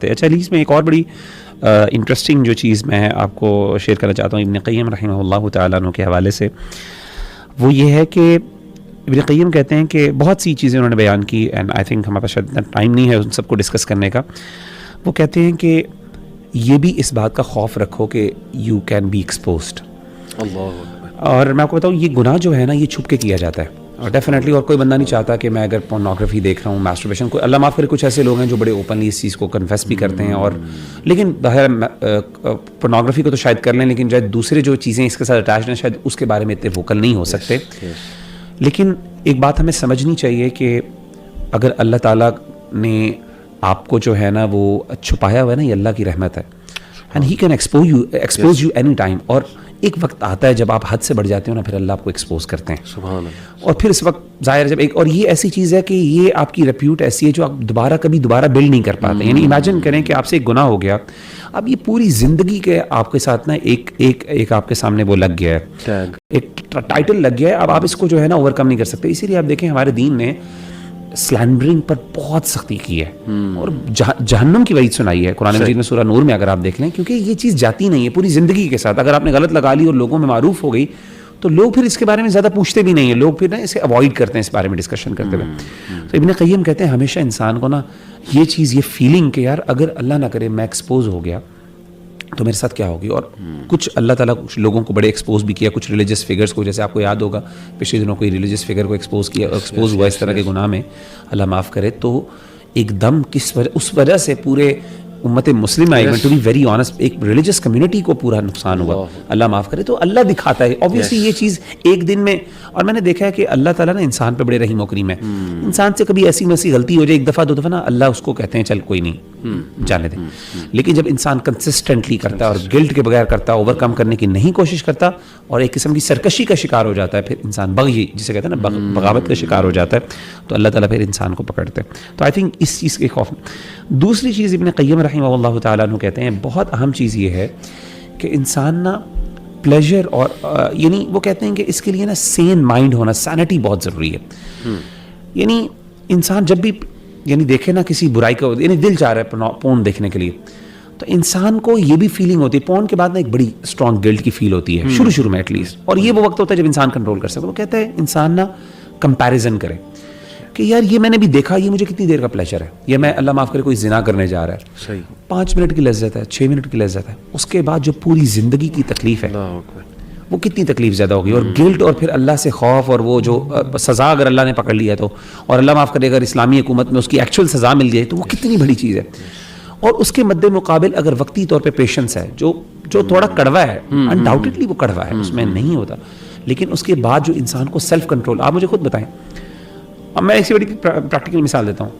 اچھا علی، میں ایک اور بڑی انٹرسٹنگ جو چیز میں آپ کو شیئر کرنا چاہتا ہوں ابن قیم رحمہ اللہ تعالیٰ عنہ کے حوالے سے، وہ یہ ہے کہ ابن قیم کہتے ہیں کہ بہت سی چیزیں انہوں نے بیان کی، اینڈ آئی تھنک ہمارے پاس شاید ٹائم نہیں ہے ان سب کو ڈسکس کرنے کا. وہ کہتے ہیں کہ یہ بھی اس بات کا خوف رکھو کہ یو کین بی ایکسپوزڈ. اور میں آپ کو بتاؤں، یہ گناہ جو ہے نا، یہ چھپ کے کیا جاتا ہے اور ڈیفینیٹلی، اور کوئی بندہ نہیں چاہتا کہ میں اگر پورنوگرافی دیکھ رہا ہوں، میسٹربیشن، کوئی اللہ معاف کرے کچھ ایسے لوگ ہیں جو بڑے اوپنلی اس چیز کو کنفیس بھی کرتے ہیں، اور لیکن بہر پورنوگرافی کو تو شاید کر لیں، لیکن شاید دوسرے جو چیزیں اس کے ساتھ اٹیچ ہیں شاید اس کے بارے میں اتنے ووکل نہیں ہو سکتے. لیکن ایک بات ہمیں سمجھنی چاہیے کہ اگر اللہ تعالیٰ نے آپ کو جو ہے نا وہ چھپایا ہوا ہے نا، یہ اللہ کی رحمت ہے، and he can expose you any time. اور ایک وقت آتا ہے جب آپ حد سے بڑھ جاتے ہو نا، پھر اللہ آپ کو ایکسپوز کرتے ہیں. سبحان اللہ. اور پھر اس وقت ظاہر جب ایک، اور یہ ایسی چیز ہے کہ یہ آپ کی ریپیوٹ ایسی ہے جو آپ کبھی دوبارہ بلڈ نہیں کر پاتے. یعنی امیجن کریں کہ آپ سے ایک گناہ ہو گیا، اب یہ پوری زندگی کے آپ کے ساتھ نا ایک آپ کے سامنے وہ لگ گیا ہے، ایک ٹائٹل لگ گیا ہے. اب آپ اس کو جو ہے نا اوور کم نہیں کر سکتے. اسی لیے آپ دیکھیں ہمارے دین نے سلینڈرنگ پر بہت سختی کی ہے اور جہنم کی وعید سنائی ہے قرآن مجید میں سورہ نور میں، اگر آپ دیکھ لیں، کیونکہ یہ چیز جاتی نہیں ہے پوری زندگی کے ساتھ. اگر آپ نے غلط لگا لی اور لوگوں میں معروف ہو گئی تو لوگ پھر اس کے بارے میں زیادہ پوچھتے بھی نہیں ہیں، لوگ پھر نا اسے اوائڈ کرتے ہیں اس بارے میں ڈسکشن کرتے ہوئے. تو ابن قیم کہتے ہیں ہمیشہ انسان کو نا یہ چیز، یہ فیلنگ کہ یار اگر اللہ نہ کرے میں ایکسپوز ہو گیا تو میرے ساتھ کیا ہوگی. اور کچھ اللہ تعالیٰ کچھ لوگوں کو بڑے ایکسپوز بھی کیا، کچھ ریلیجس فگرس کو، جیسے آپ کو یاد ہوگا پچھلے دنوں کوئی ریلیجس فگر کو ایکسپوز ہوا اس طرح کے گناہ میں، اللہ معاف کرے. تو ایک دم اس وجہ سے پورے امت مسلمہ، ٹو بی ویری آنیسٹ، ایک ریلیجس کمیونٹی کو پورا نقصان ہوا، اللہ معاف کرے. تو اللہ دکھاتا ہے اوبویسلی یہ چیز ایک دن میں. اور میں نے دیکھا ہے کہ اللہ تعالیٰ نا انسان پہ بڑے رحیم و کریم ہے. انسان سے کبھی ایسی ویسی غلطی ہو جائے ایک دفعہ دو دفعہ نا، اللہ اس کو کہتے ہیں چل کوئی نہیں جانے دیں. لیکن جب انسان کنسسٹنٹلی کرتا ہے اور گلٹ کے بغیر کرتا ہے، اوور کم کرنے کی نہیں کوشش کرتا اور ایک قسم کی سرکشی کا شکار ہو جاتا ہے، پھر انسان بغی جسے کہتے ہیں نا بغاوت کا شکار ہو جاتا ہے، تو اللہ تعالیٰ پھر انسان کو پکڑتے ہیں. تو آئی تھنک اس چیز کے خوف. دوسری چیز ابن قیم رحمہ اللہ تعالیٰ عنہ کہتے ہیں بہت اہم چیز یہ ہے کہ انسان نا پلیجر اور یعنی وہ کہتے ہیں کہ اس کے لیے نا سین مائنڈ ہونا، سینٹی بہت ضروری ہے. یعنی انسان جب بھی یعنی دیکھے نا کسی برائی کو، یعنی دل چاہ رہا ہے پون دیکھنے کے لیے، تو انسان کو یہ بھی فیلنگ ہوتی ہے. پون کے بعد نا ایک بڑی اسٹرانگ گلٹ کی فیل ہوتی ہے شروع میں ایٹ لیسٹ، اور یہ وہ وقت ہوتا ہے جب انسان کنٹرول کر سکتا ہے. وہ کہتا ہے انسان نا کمپیریزن کرے کہ یار یہ میں نے بھی دیکھا، یہ مجھے کتنی دیر کا پلیجر ہے، یا میں اللہ معاف کرے کوئی زنا کرنے جا رہا ہے، صحیح 5 منٹ کی لذت ہے، 6 منٹ کی لذت ہے، اس کے بعد جو پوری زندگی کی تکلیف ہے وہ کتنی تکلیف زیادہ ہوگی. اور گلٹ اور پھر اللہ سے خوف، اور وہ جو سزا اگر اللہ نے پکڑ لیا تو، اور اللہ معاف کرے اگر اسلامی حکومت میں اس کی ایکچوئل سزا مل جائے تو وہ کتنی بڑی چیز ہے. اور اس کے مد مقابل اگر وقتی طور پہ پیشنس ہے جو تھوڑا کڑوا ہے، انڈاؤٹڈلی وہ کڑوا ہے، اس میں نہیں ہوتا، لیکن اس کے بعد جو انسان کو سیلف کنٹرول. آپ مجھے خود بتائیں، اب میں ایسی بڑی پریکٹیکل مثال دیتا ہوں.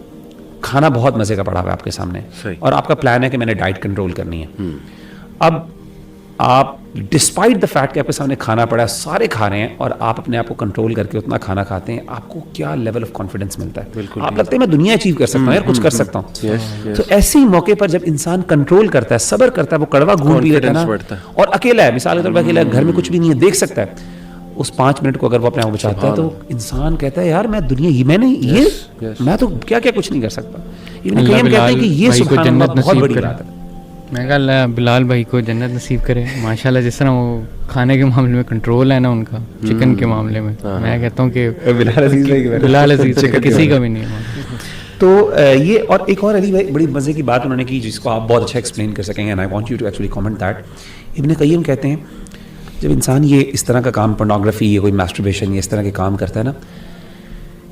کھانا بہت مزے کا پڑا ہوا ہے آپ کے سامنے، اور آپ کا پلان ہے کہ میں نے ڈائٹ کنٹرول کرنی ہے. اب آپ ڈسپائٹ دا فیکٹ کہ آپ کے سامنے کھانا پڑا ہے، سارے کھا رہے ہیں، اور آپ اپنے آپ کو کنٹرول کر کے اتنا کھانا کھاتے ہیں، آپ کو کیا لیول آف کانفیڈنس ملتا ہے. آپ لگتا ہے میں دنیا اچیو کر سکتا ہوں، یار کچھ کر سکتا ہوں. تو ایسے ہی موقع پر جب انسان کنٹرول کرتا ہے، صبر کرتا ہے، وہ کڑوا گھونٹ بھی لیتا ہے نا، اور اکیلا ہے، مثال کے طور پر اکیلا ہے، گھر میں کچھ بھی نہیں ہے، دیکھ سکتا ہے، اس 5 منٹ کو اگر وہ اپنے آپ بچاتا ہے تو انسان کہتا ہے یار میں دنیا میں تو کیا کچھ نہیں کر سکتا. ابن قیم کہتے ہیں کہ یہ سبحان اللہ بہت بڑی بات ہے. میں کہا اللہ بلال بھائی کو جنت نصیب کرے ماشاءاللہ. جس طرح وہ کھانے کے معاملے میں کنٹرول ہے نا ان کا، چکن کے معاملے میں میں کہتا ہوں کہ بلال عزیز کسی کا بھی نہیں ہے. تو یہ اور ایک اور علی بھائی بڑی مزے کی بات انہوں نے کی جس کو آپ بہت اچھا ایکسپلین کر سکیں گے، and I want you to actually comment that. Ibn Qayyim کہتے ہیں جب انسان یہ اس طرح کا کام، پورنوگرافی یا کوئی میسٹربیشن یا اس طرح کے کام کرتا ہے نا،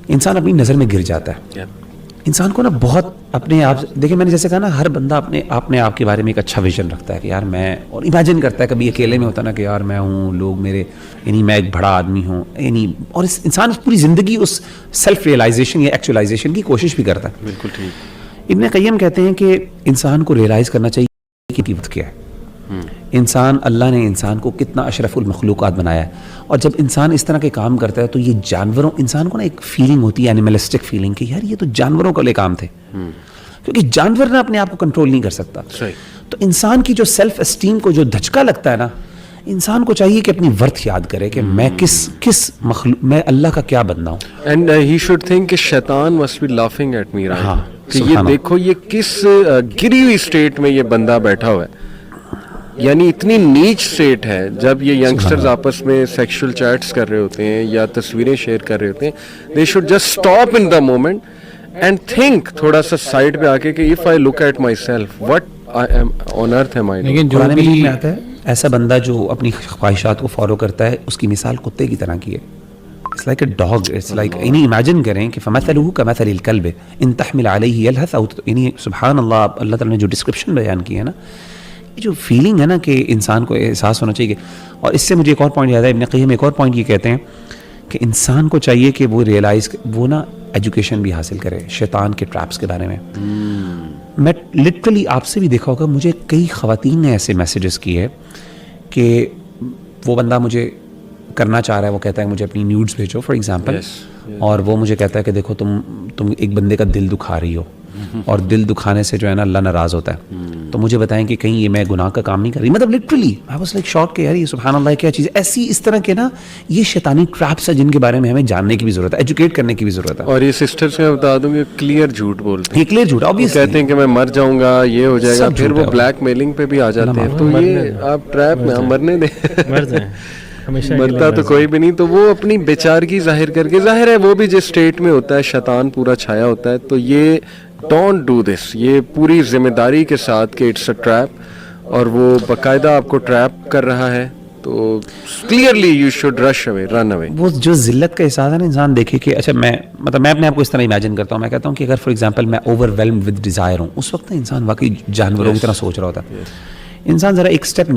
انسان اپنی نظر میں گر جاتا ہے. انسان کو نا بہت اپنے آپ، دیکھیں میں نے جیسے کہا نا، ہر بندہ اپنے آپ کے بارے میں ایک اچھا ویژن رکھتا ہے کہ یار میں، اور امیجن کرتا ہے کبھی اکیلے میں ہوتا نا کہ یار میں ہوں، لوگ میرے، یعنی میں ایک بڑا آدمی ہوں، یعنی اور انسان پوری زندگی اس سیلف ریئلائزیشن یا ایکچولائزیشن کی کوشش بھی کرتا ہے. بالکل ٹھیک. ابن قیم کہتے ہیں کہ انسان کو ریئلائز کرنا چاہیے کہ قیمت کیا ہے. انسان، اللہ نے انسان کو کتنا اشرف المخلوقات بنایا ہے، اور جب انسان اس طرح کے کام کرتا ہے تو یہ جانوروں، انسان کو نا ایک فیلنگ ہوتی ہے، اینیملسٹک فیلنگ، کہ یار یہ تو جانوروں کے لیے کام تھے، کیونکہ جانور نے اپنے آپ کو کنٹرول نہیں کر سکتا. تو انسان کی جو سیلف اسٹیم کو جو دھچکا لگتا ہے نا، انسان کو چاہیے کہ اپنی ورتھ یاد کرے کہ میں کس مخلوق، میں اللہ کا کیا بندہ ہوں. اینڈ ہی شوڈ تھنک کہ شیطان must be laughing at me right. کہ یہ دیکھو یہ کس گری ہوئی اسٹیٹ میں یہ بندہ بیٹھا ہوا ہے, یعنی اتنی نیچ اسٹیٹ ہے. جب یہ ینگسٹرز آپس میں سیکشل چیٹس کر رہے ہوتے ہیں یا تصویریں شیئر کر رہے ہوتے ہیں, they should just stop in the moment and think تھوڑا سا سائڈ پہ آ کے کہ if I look at myself what on earth am I. لیکن جو قرآن بھی مجید میں آتا ہے ایسا بندہ جو اپنی خواہشات کو فالو کرتا ہے اس کی مثال کتے کی طرح کی ہے. It's like a dog, it's like یعنی امیجن کریں کہ فمثلہ کمثل الکلب ان تحمل علیہ یلہث او یعنی سبحان اللہ, اللہ تعالیٰ نے جو ڈسکرپشن بیان کی ہے نا, یہ جو فیلنگ ہے نا کہ انسان کو احساس ہونا چاہیے. اور اس سے مجھے ایک اور پوائنٹ یاد ہے, ابن قیم ایک اور پوائنٹ یہ کہتے ہیں کہ انسان کو چاہیے کہ وہ ریئلائز, وہ نا ایجوکیشن بھی حاصل کرے شیطان کے ٹریپس کے بارے میں. میں لٹرلی آپ سے بھی دیکھا ہوگا, مجھے کئی خواتین نے ایسے میسیجز کیے کہ وہ بندہ مجھے کرنا چاہ رہا ہے, وہ کہتا ہے مجھے اپنی نیوڈز بھیجو فار ایگزامپل, اور وہ مجھے کہتا ہے کہ دیکھو تم ایک بندے کا دل دکھا رہی ہو, اور دل دکھانے سے جو ہے نا اللہ ناراض ہوتا ہے. تو مجھے بتائیں کہ کہیں یہ میں گناہ کا کام نہیں کر رہی. مطلب لٹرلی آئی واز لائک شاک کہ یار یہ سبحان اللہ کیا چیز ہے. ایسی اس طرح کے نا یہ شیطانی ٹریپس ہیں جن کے بارے میں ہمیں جاننے کی بھی ضرورت ہے, ایجوکیٹ کرنے کی بھی ضرورت ہے. اور یہ سسٹرز میں بتا دوں کہ کلیئر جھوٹ بولتے ہیں, یہ کلیئر جھوٹ obviously کہتے ہیں کہ میں مر جاؤں گا, یہ ہو جائے گا, پھر وہ بلیک میلنگ پہ بھی آ جاتے ہیں. تو یہ آپ ٹریپ میں مرنے دیں, مرتا تو کوئی بھی نہیں. تو وہ اپنی بیچارگی ظاہر کر کے, ظاہر ہے وہ بھی جس اسٹیٹ میں ہوتا ہے شیطان پورا چھایا ہوتا ہے. تو یہ ڈونٹ ڈو دس, یہ پوری ذمہ داری کے ساتھ کہ اٹس اے ٹریپ, اور وہ باقاعدہ آپ کو ٹریپ کر رہا ہے. تو کلیئرلی یو شوڈ رش اوے, رن اوے. وہ جو ذلت کا احساس ہے نا انسان دیکھے کہ اچھا میں اپنے آپ کو اس طرح امیجن کرتا ہوں, میں کہتا ہوں کہ اگر فار ایگزامپل میں اوور ویلمڈ ود ڈیزائر ہوں, اس وقت انسان واقعی جانوروں کی طرح سوچ رہا ہوتا ہے. انسان ذرا ایک اسٹیپ